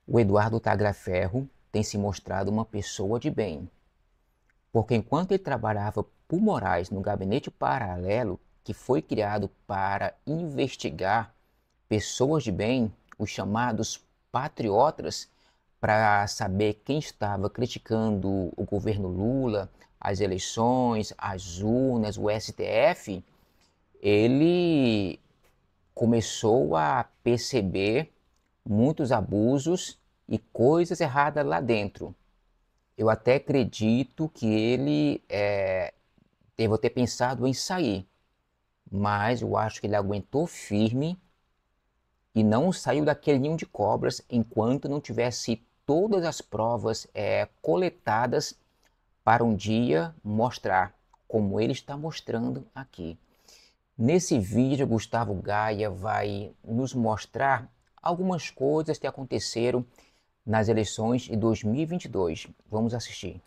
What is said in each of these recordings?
O Eduardo Tagliaferro tem se mostrado uma pessoa de bem, porque enquanto ele trabalhava por Moraes no gabinete paralelo que foi criado para investigar pessoas de bem, os chamados patriotas, para saber quem estava criticando o governo Lula, as eleições, as urnas, o STF, ele começou a perceber muitos abusos e coisas erradas lá dentro. Eu até acredito que ele deva ter pensado em sair, mas eu acho que ele aguentou firme e não saiu daquele ninho de cobras enquanto não tivesse todas as provas coletadas para um dia mostrar, como ele está mostrando aqui. Nesse vídeo, Gustavo Gaia vai nos mostrar algumas coisas que aconteceram nas eleições de 2022. Vamos assistir.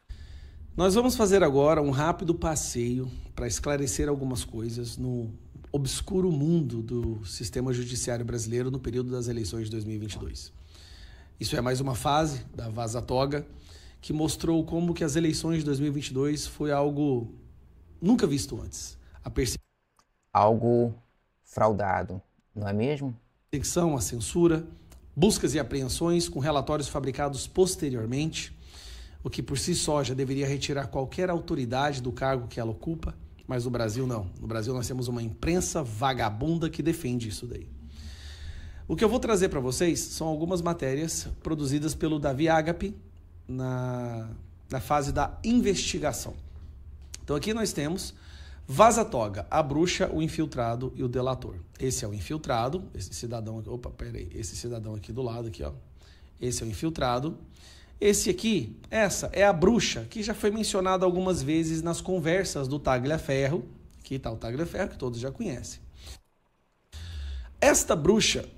Nós vamos fazer agora um rápido passeio para esclarecer algumas coisas no obscuro mundo do sistema judiciário brasileiro no período das eleições de 2022. Isso é mais uma fase da Vaza Toga que mostrou como que as eleições de 2022 foi algo nunca visto antes. Algo fraudado, não é mesmo? Perseguição, a censura, buscas e apreensões com relatórios fabricados posteriormente, o que por si só já deveria retirar qualquer autoridade do cargo que ela ocupa, mas no Brasil não. No Brasil nós temos uma imprensa vagabunda que defende isso daí. O que eu vou trazer para vocês são algumas matérias produzidas pelo Davi Agape na fase da investigação. Então aqui nós temos Vaza Toga, a bruxa, o infiltrado e o delator. Esse é o infiltrado, esse cidadão, esse cidadão aqui do lado, aqui, ó. Esse é o infiltrado. Esse aqui, essa é a bruxa, que já foi mencionada algumas vezes nas conversas do Tagliaferro. Aqui está o Tagliaferro, que todos já conhecem. Esta bruxa,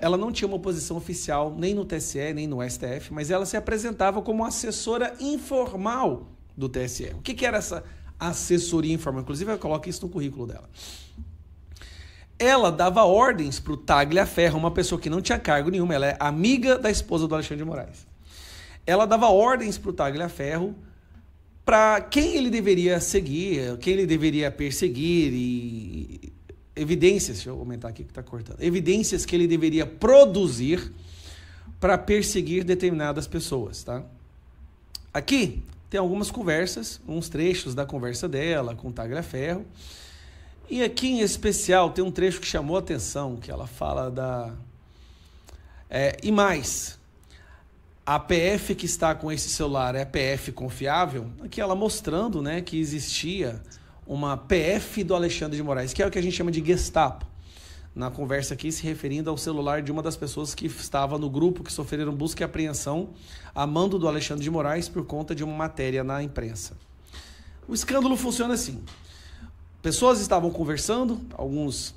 ela não tinha uma posição oficial nem no TSE, nem no STF, mas ela se apresentava como assessora informal do TSE. O que era essa assessoria informal? Inclusive, ela coloca isso no currículo dela. Ela dava ordens para o Tagliaferro, uma pessoa que não tinha cargo nenhum, ela é amiga da esposa do Alexandre de Moraes. Ela dava ordens para o Tagliaferro para quem ele deveria seguir, quem ele deveria perseguir e evidências, deixa eu aumentar aqui que está cortando, evidências que ele deveria produzir para perseguir determinadas pessoas, tá? Aqui tem algumas conversas, uns trechos da conversa dela com o Tagliaferro. E aqui em especial tem um trecho que chamou a atenção, que ela fala da... e mais, a PF que está com esse celular é a PF confiável? Aqui ela mostrando, né, que existia uma PF do Alexandre de Moraes, que é o que a gente chama de Gestapo. Na conversa aqui se referindo ao celular de uma das pessoas que estava no grupo que sofreram busca e apreensão a mando do Alexandre de Moraes por conta de uma matéria na imprensa. O escândalo funciona assim. Pessoas estavam conversando, alguns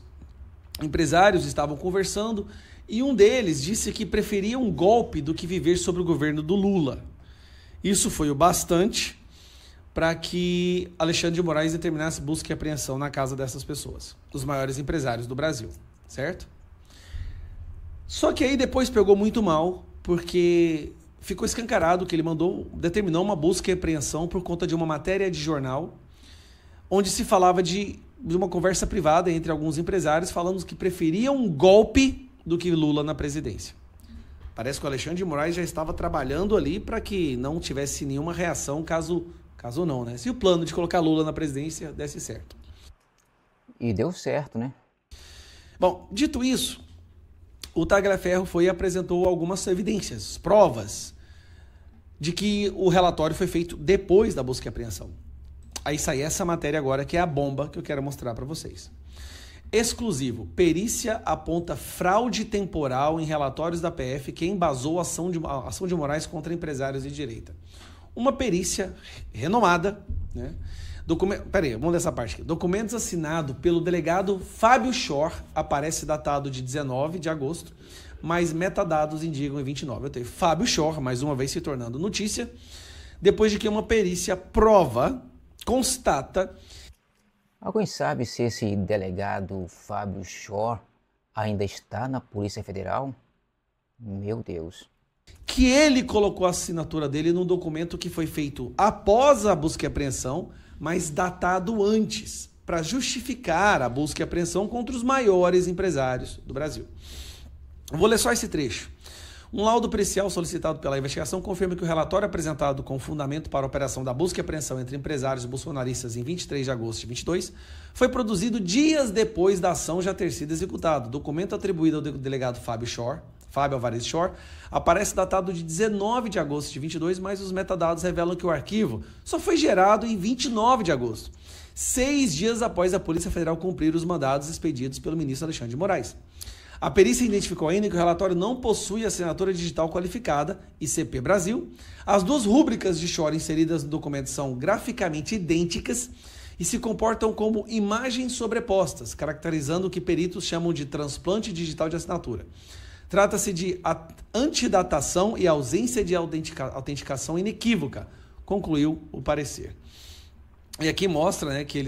empresários estavam conversando, e um deles disse que preferia um golpe do que viver sobre o governo do Lula. Isso foi o bastante para que Alexandre de Moraes determinasse busca e apreensão na casa dessas pessoas, dos maiores empresários do Brasil, certo? Só que aí depois pegou muito mal, porque ficou escancarado que ele determinou uma busca e apreensão por conta de uma matéria de jornal, onde se falava de uma conversa privada entre alguns empresários falando que preferiam um golpe do que Lula na presidência. Parece que o Alexandre de Moraes já estava trabalhando ali para que não tivesse nenhuma reação caso não, né? Se o plano de colocar Lula na presidência desse certo. E deu certo, né? Bom, dito isso, o Tagliaferro foi e apresentou algumas evidências, provas de que o relatório foi feito depois da busca e apreensão. Aí sai essa matéria agora, que é a bomba que eu quero mostrar para vocês. Exclusivo. Perícia aponta fraude temporal em relatórios da PF que embasou a ação de Moraes contra empresários de direita. Uma perícia renomada, né? Peraí, vamos ler essa parte aqui. Documentos assinados pelo delegado Fábio Schor, aparece datado de 19 de agosto, mas metadados indicam em 29. Eu tenho Fábio Schor, mais uma vez se tornando notícia, depois de que uma perícia constata... Alguém sabe se esse delegado Fábio Schor ainda está na Polícia Federal? Meu Deus. que ele colocou a assinatura dele num documento que foi feito após a busca e apreensão, mas datado antes, para justificar a busca e apreensão contra os maiores empresários do Brasil. Eu vou ler só esse trecho. Um laudo pericial solicitado pela investigação confirma que o relatório apresentado com fundamento para a operação da busca e apreensão entre empresários bolsonaristas em 23 de agosto de 22 foi produzido dias depois da ação já ter sido executada. O documento atribuído ao delegado Fábio Alvarez Shore, aparece datado de 19 de agosto de 22, mas os metadados revelam que o arquivo só foi gerado em 29 de agosto, 6 dias após a Polícia Federal cumprir os mandados expedidos pelo ministro Alexandre de Moraes. A perícia identificou ainda que o relatório não possui assinatura digital qualificada, ICP Brasil. As duas rúbricas de Shore inseridas no documento são graficamente idênticas e se comportam como imagens sobrepostas, caracterizando o que peritos chamam de transplante digital de assinatura. Trata-se de antidatação e ausência de autenticação inequívoca, concluiu o parecer. E aqui mostra, né, que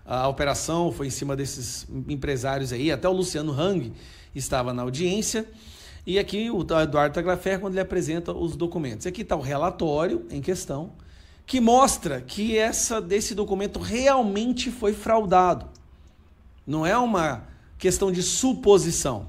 a operação foi em cima desses empresários aí, até o Luciano Hang estava na audiência, e aqui o Eduardo Tagliaferri, quando ele apresenta os documentos. Aqui está o relatório em questão, que mostra que desse documento realmente foi fraudado. Não é uma questão de suposição.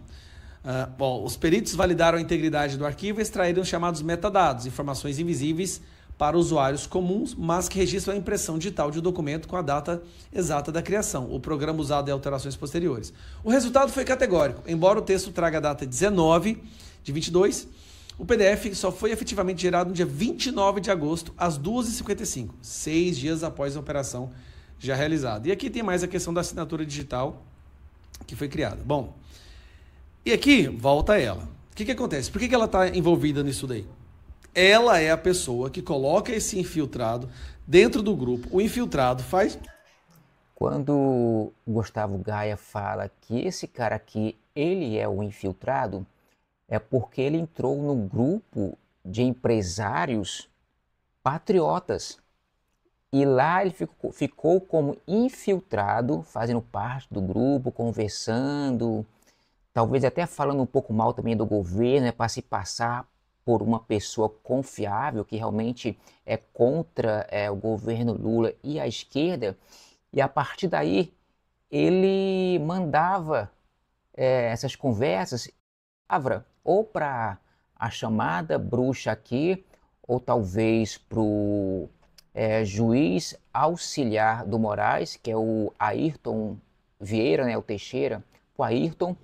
Os peritos validaram a integridade do arquivo e extraíram os chamados metadados, informações invisíveis para usuários comuns, mas que registram a impressão digital de um documento com a data exata da criação, o programa usado em alterações posteriores. O resultado foi categórico. Embora o texto traga a data 19 de 22, o PDF só foi efetivamente gerado no dia 29 de agosto, às 2h55, 6 dias após a operação já realizada. E aqui tem mais a questão da assinatura digital que foi criada. Bom, e aqui volta ela. O que acontece? Por que ela está envolvida nisso daí? Ela é a pessoa que coloca esse infiltrado dentro do grupo. O infiltrado faz... Quando Gustavo Gaia fala que esse cara aqui, ele é o infiltrado, é porque ele entrou no grupo de empresários patriotas. E lá ele ficou como infiltrado, fazendo parte do grupo, conversando, talvez até falando um pouco mal também do governo, né, para se passar por uma pessoa confiável, que realmente é contra o governo Lula e a esquerda, e a partir daí ele mandava essas conversas ou para a chamada bruxa aqui, ou talvez para o juiz auxiliar do Moraes, que é o Ayrton Vieira, né, o Teixeira, o Ayrton,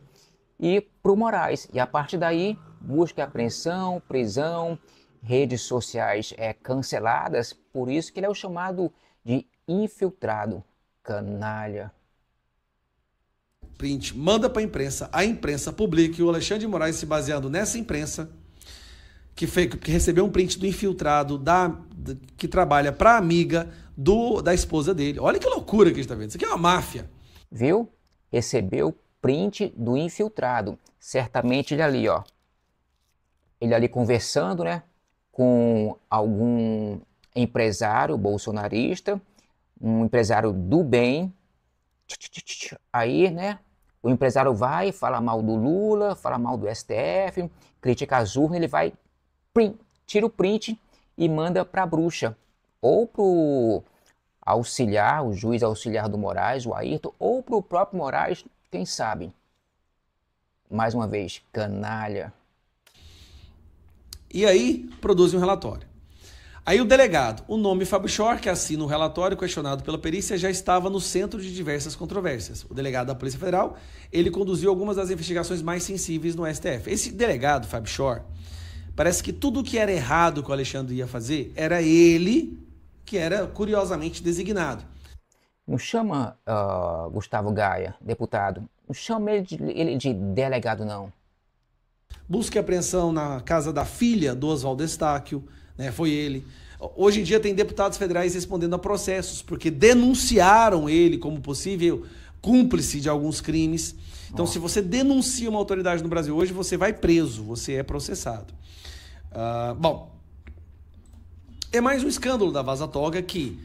e para o Moraes. E a partir daí, busca e apreensão, prisão, redes sociais canceladas, por isso que ele é o chamado de infiltrado, canalha. Print, manda para a imprensa publica, e o Alexandre de Moraes, se baseando nessa imprensa, que recebeu um print do infiltrado que trabalha para a amiga da esposa dele. Olha que loucura que a gente está vendo. Isso aqui é uma máfia. Viu? Recebeu print do infiltrado. Certamente ele ali, ó. Ele ali conversando, né, com algum empresário bolsonarista, um empresário do bem. Aí, né, o empresário vai, fala mal do Lula, fala mal do STF, critica as urnas, ele vai, tira o print e manda para a bruxa, ou para o auxiliar, o juiz auxiliar do Moraes, o Ayrton, ou para o próprio Moraes, quem sabe. Mais uma vez, canalha. E aí, produz um relatório. Aí o delegado, o nome Fábio Shore, que assina o relatório questionado pela perícia, já estava no centro de diversas controvérsias. O delegado da Polícia Federal, ele conduziu algumas das investigações mais sensíveis no STF. Esse delegado, Fábio Shore, parece que tudo que era errado que o Alexandre ia fazer, era ele que era curiosamente designado. Não chama Gustavo Gaia, deputado, não chama ele de delegado, não. Busca e apreensão na casa da filha do Oswaldo Estáquio, né, foi ele. Hoje em dia tem deputados federais respondendo a processos, porque denunciaram ele como possível cúmplice de alguns crimes. Então, se você denuncia uma autoridade no Brasil hoje, você vai preso, você é processado. Bom, é mais um escândalo da Vaza Toga que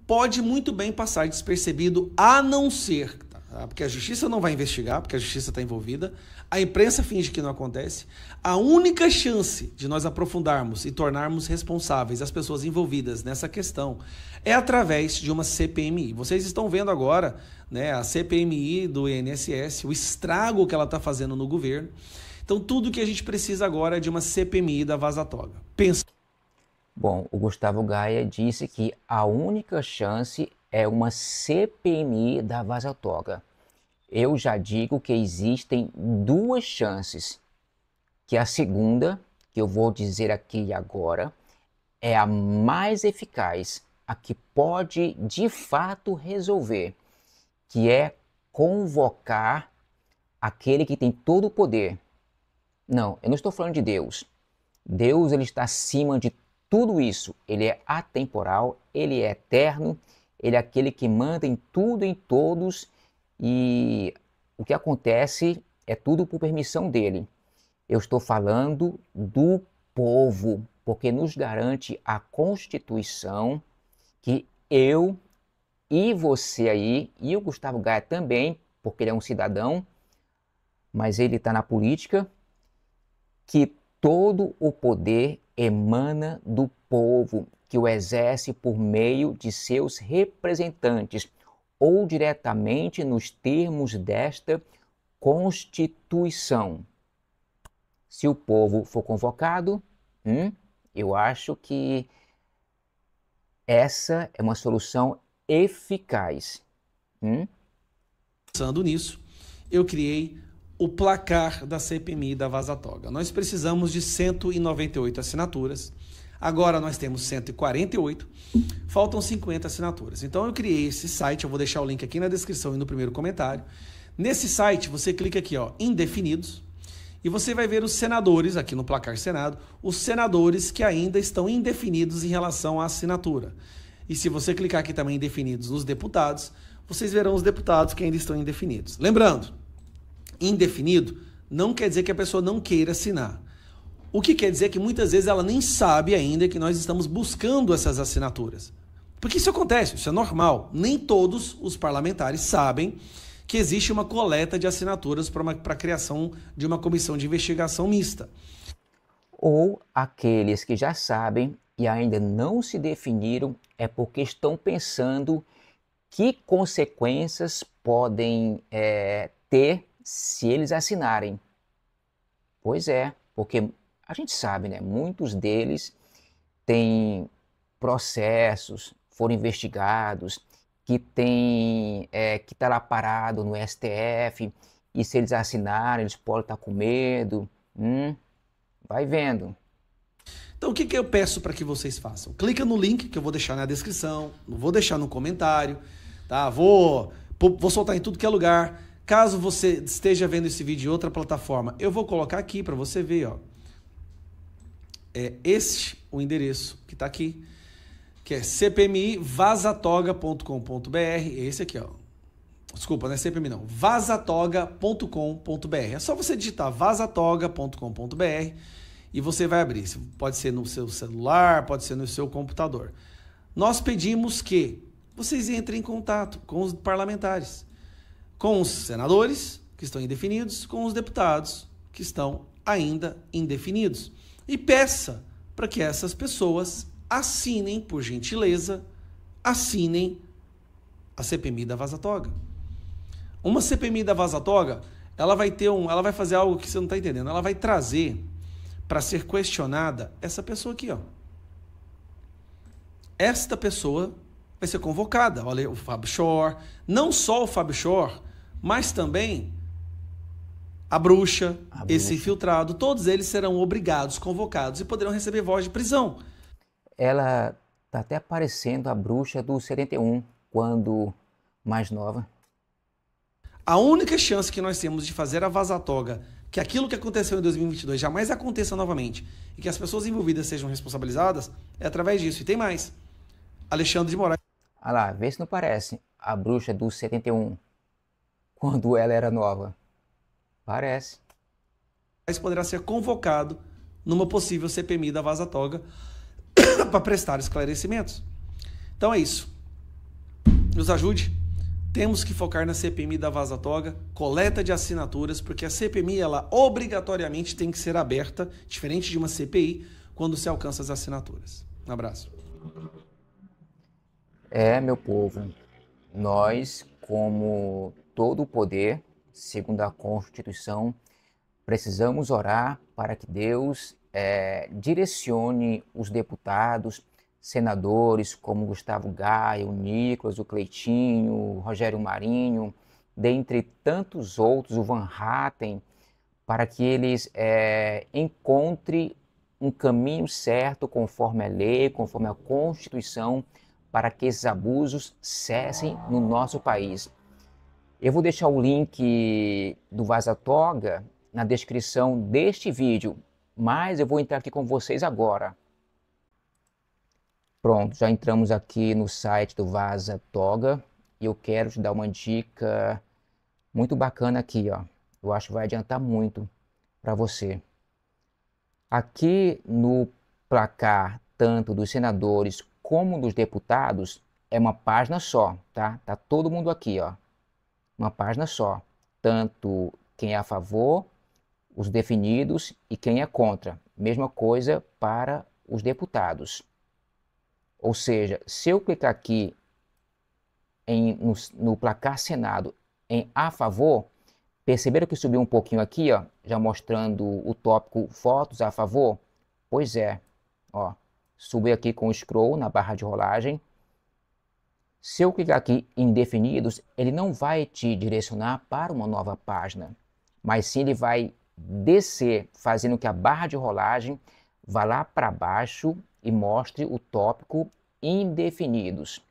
pode muito bem passar despercebido, a não ser tá? Porque a justiça não vai investigar, porque a justiça está envolvida, a imprensa finge que não acontece. A única chance de nós aprofundarmos e tornarmos responsáveis as pessoas envolvidas nessa questão é através de uma CPMI. Vocês estão vendo agora, né, a CPMI do INSS, o estrago que ela está fazendo no governo. Então, tudo que a gente precisa agora é de uma CPMI da Vaza Toga. Pensa. Bom, o Gustavo Gaia disse que a única chance é uma CPMI da Vaza Toga. Eu já digo que existem duas chances, que a segunda, que eu vou dizer aqui e agora, é a mais eficaz, a que pode de fato resolver, que é convocar aquele que tem todo o poder. Não, eu não estou falando de Deus. Deus, ele está acima de tudo isso. Ele é atemporal, ele é eterno, ele é aquele que manda em tudo e em todos, e o que acontece é tudo por permissão dele. Eu estou falando do povo, porque nos garante a Constituição que eu e você aí, e o Gustavo Gaia também, porque ele é um cidadão, mas ele está na política, que todo o poder emana do povo, que o exerce por meio de seus representantes, ou diretamente nos termos desta Constituição. Se o povo for convocado, eu acho que essa é uma solução eficaz. Pensando nisso, eu criei o placar da CPMI da Vaza Toga. Nós precisamos de 198 assinaturas. Agora nós temos 148, faltam 50 assinaturas. Então eu criei esse site, eu vou deixar o link aqui na descrição e no primeiro comentário. Nesse site você clica aqui, ó, indefinidos, e você vai ver os senadores, aqui no placar Senado, os senadores que ainda estão indefinidos em relação à assinatura. E se você clicar aqui também indefinidos nos deputados, vocês verão os deputados que ainda estão indefinidos. Lembrando, indefinido não quer dizer que a pessoa não queira assinar. O que quer dizer é que muitas vezes ela nem sabe ainda que nós estamos buscando essas assinaturas. Porque isso acontece, isso é normal. Nem todos os parlamentares sabem que existe uma coleta de assinaturas para a criação de uma comissão de investigação mista. Ou aqueles que já sabem e ainda não se definiram é porque estão pensando que consequências podem ter se eles assinarem. Pois é, porque a gente sabe, né? Muitos deles têm processos, foram investigados, que está lá parado no STF, e se eles assinarem, eles podem estar com medo. Vai vendo. Então o que eu peço para que vocês façam? Clica no link que eu vou deixar na descrição, vou deixar no comentário, tá? Vou soltar em tudo que é lugar. Caso você esteja vendo esse vídeo em outra plataforma, eu vou colocar aqui para você ver, ó. É o endereço que está aqui, que é cpmivazatoga.com.br, esse aqui, ó. Desculpa, não é CPMI não, vazatoga.com.br. É só você digitar vazatoga.com.br e você vai abrir. Pode ser no seu celular, pode ser no seu computador. Nós pedimos que vocês entrem em contato com os parlamentares, com os senadores, que estão indefinidos, com os deputados, que estão ainda indefinidos. E peça para que essas pessoas assinem, por gentileza, assinem a CPMI da Vaza Toga. Uma CPMI da Vaza Toga, ela vai fazer algo que você não está entendendo. Ela vai trazer para ser questionada essa pessoa aqui, ó. Esta pessoa vai ser convocada. Olha, o Fábio Shor, não só o Fábio Shor, mas também a bruxa, esse infiltrado, todos eles serão obrigados, convocados e poderão receber voz de prisão. Ela está até parecendo a bruxa do 71, quando mais nova. A única chance que nós temos de fazer a Vaza Toga, que aquilo que aconteceu em 2022 jamais aconteça novamente e que as pessoas envolvidas sejam responsabilizadas, é através disso. E tem mais. Alexandre de Moraes. Ah lá, vê se não parece a bruxa do 71, quando ela era nova. Parece. Poderá ser convocado numa possível CPMI da Vaza Toga para prestar esclarecimentos. Então é isso. Nos ajude, temos que focar na CPMI da Vaza Toga, coleta de assinaturas, porque a CPMI, ela obrigatoriamente tem que ser aberta, diferente de uma CPI, quando se alcança as assinaturas. Um abraço. Meu povo, nós, como todo o poder, segundo a Constituição, precisamos orar para que Deus direcione os deputados, senadores como Gustavo Gaia, o Nicolas, o Cleitinho, o Rogério Marinho, dentre tantos outros, o Van Hatten, para que eles encontrem um caminho certo conforme a lei, conforme a Constituição, para que esses abusos cessem no nosso país. Eu vou deixar o link do Vaza Toga na descrição deste vídeo, mas eu vou entrar aqui com vocês agora. Pronto, já entramos aqui no site do Vaza Toga e eu quero te dar uma dica muito bacana aqui, ó. Eu acho que vai adiantar muito para você. Aqui no placar, tanto dos senadores como dos deputados, é uma página só, tá? Tá todo mundo aqui, ó. Uma página só. Tanto quem é a favor, os definidos e quem é contra. Mesma coisa para os deputados. Ou seja, se eu clicar aqui no placar Senado em a favor, perceberam que subiu um pouquinho aqui, ó, já mostrando o tópico votos a favor? Pois é, ó, subiu aqui com o scroll na barra de rolagem. Se eu clicar aqui em definidos, ele não vai te direcionar para uma nova página, mas sim ele vai descer, fazendo que a barra de rolagem vá lá para baixo e mostre o tópico indefinidos.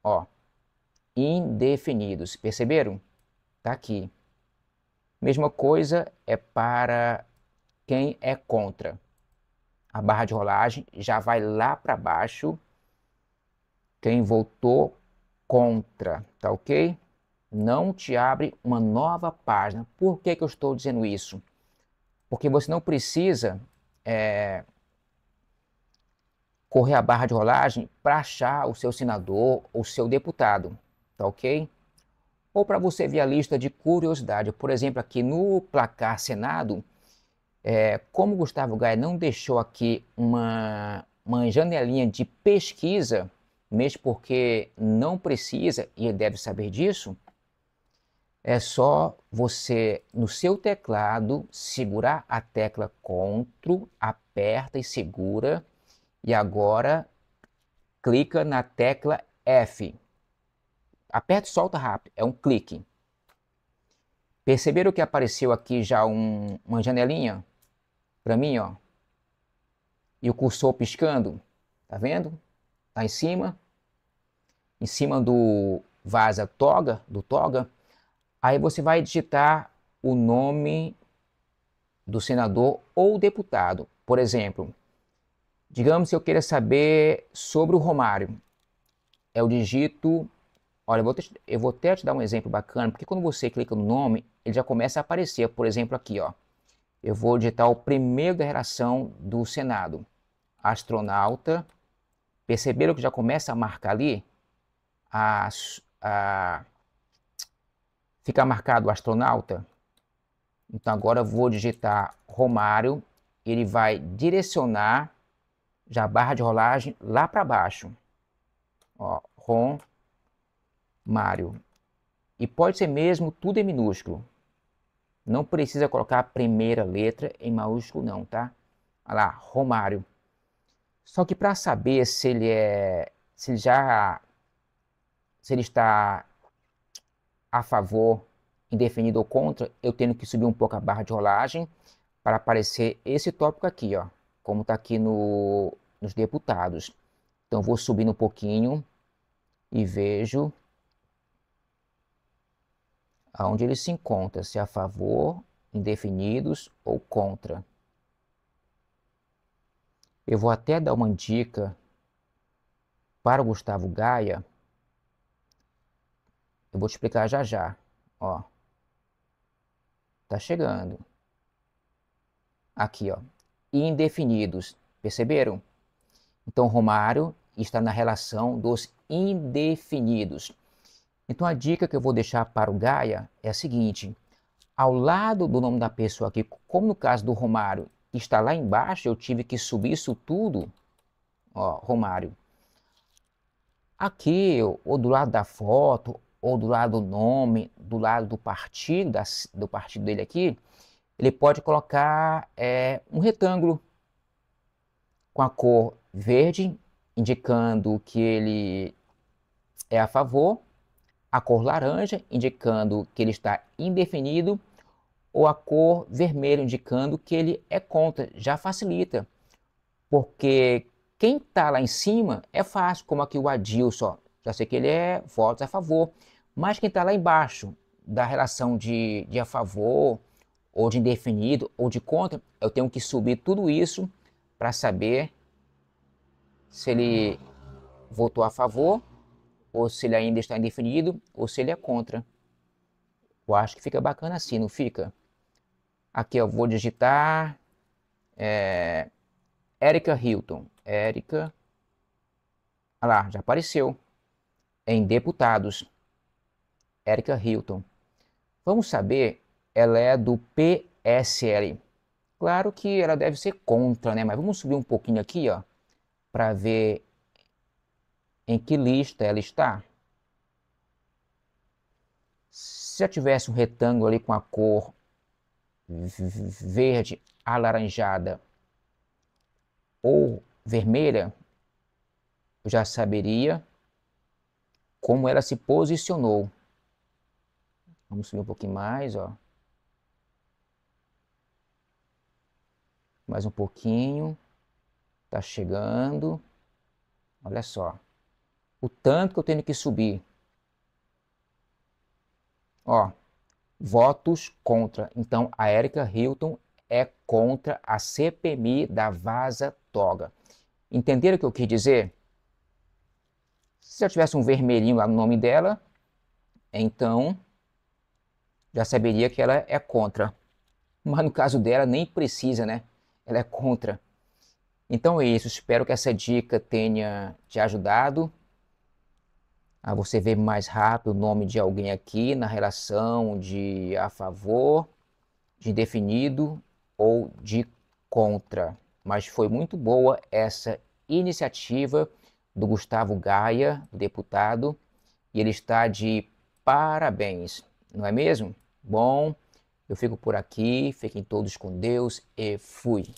Ó, indefinidos, perceberam? Tá aqui. Mesma coisa é para quem é contra. A barra de rolagem já vai lá para baixo. Quem votou contra, tá ok? Não te abre uma nova página. Por que que eu estou dizendo isso? Porque você não precisa correr a barra de rolagem para achar o seu senador ou seu deputado, tá ok? Ou para você ver a lista de curiosidade. Por exemplo, aqui no placar Senado, como o Gustavo Gaia não deixou aqui uma janelinha de pesquisa, mesmo porque não precisa, e ele deve saber disso, é só você, no seu teclado, segurar a tecla CTRL, aperta e segura, e agora clica na tecla F. Aperta e solta rápido, é um clique. Perceberam que apareceu aqui já uma janelinha para mim, ó? E o cursor piscando, tá vendo? Tá em cima do Vaza Toga, do Toga. Aí você vai digitar o nome do senador ou deputado. Por exemplo, digamos que eu queira saber sobre o Romário. Eu digito, olha, eu vou até te dar um exemplo bacana, porque quando você clica no nome, ele já começa a aparecer. Por exemplo, aqui, ó. Eu vou digitar o primeiro da relação do Senado. Astronauta. Perceberam que já começa a marcar ali? Fica marcado astronauta. Então agora eu vou digitar Romário. Ele vai direcionar já a barra de rolagem lá para baixo. Ó, Romário. E pode ser mesmo tudo em minúsculo. Não precisa colocar a primeira letra em maiúsculo não, tá? Olha lá, Romário. Só que para saber se ele está a favor, indefinido ou contra, eu tenho que subir um pouco a barra de rolagem para aparecer esse tópico aqui, ó, como está aqui nos deputados. Então vou subindo um pouquinho e vejo aonde ele se encontra, se é a favor, indefinidos ou contra. Eu vou até dar uma dica para o Gustavo Gaia. Eu vou te explicar já já. Ó, tá chegando. Aqui, ó, indefinidos. Perceberam? Então, Romário está na relação dos indefinidos. Então a dica que eu vou deixar para o Gaia é a seguinte: ao lado do nome da pessoa aqui, como no caso do Romário, que está lá embaixo, eu tive que subir isso tudo, ó, Romário. Aqui, ou do lado da foto, ou do lado do nome, do lado do partido, do partido dele aqui, ele pode colocar um retângulo com a cor verde, indicando que ele é a favor, a cor laranja, indicando que ele está indefinido, ou a cor vermelha, indicando que ele é contra. Já facilita, porque quem está lá em cima é fácil, como aqui o Adilson, já sei que ele é votos a favor, mas quem está lá embaixo, da relação de a favor, ou de indefinido, ou de contra, eu tenho que subir tudo isso para saber se ele votou a favor, ou se ele ainda está indefinido, ou se ele é contra. Eu acho que fica bacana assim, não fica? Aqui eu vou digitar Erika Hilton. Erika, olha lá, já apareceu. Em deputados. Erika Hilton. Vamos saber, ela é do PSL. Claro que ela deve ser contra, né? Mas vamos subir um pouquinho aqui, ó, para ver em que lista ela está. Se já tivesse um retângulo ali com a cor verde alaranjada ou vermelha, eu já saberia como ela se posicionou. Vamos subir um pouquinho mais, ó. Mais um pouquinho. Tá chegando. Olha só. O tanto que eu tenho que subir. Ó. Votos contra. Então, a Erika Hilton é contra a CPMI da Vaza Toga. Entenderam o que eu quis dizer? Se eu tivesse um vermelhinho lá no nome dela, então já saberia que ela é contra. Mas no caso dela nem precisa, né? Ela é contra. Então é isso. Espero que essa dica tenha te ajudado a você ver mais rápido o nome de alguém aqui na relação de a favor, de indefinido ou de contra. Mas foi muito boa essa iniciativa do Gustavo Gaia, do deputado, e ele está de parabéns, não é mesmo? Bom, eu fico por aqui, fiquem todos com Deus e fui.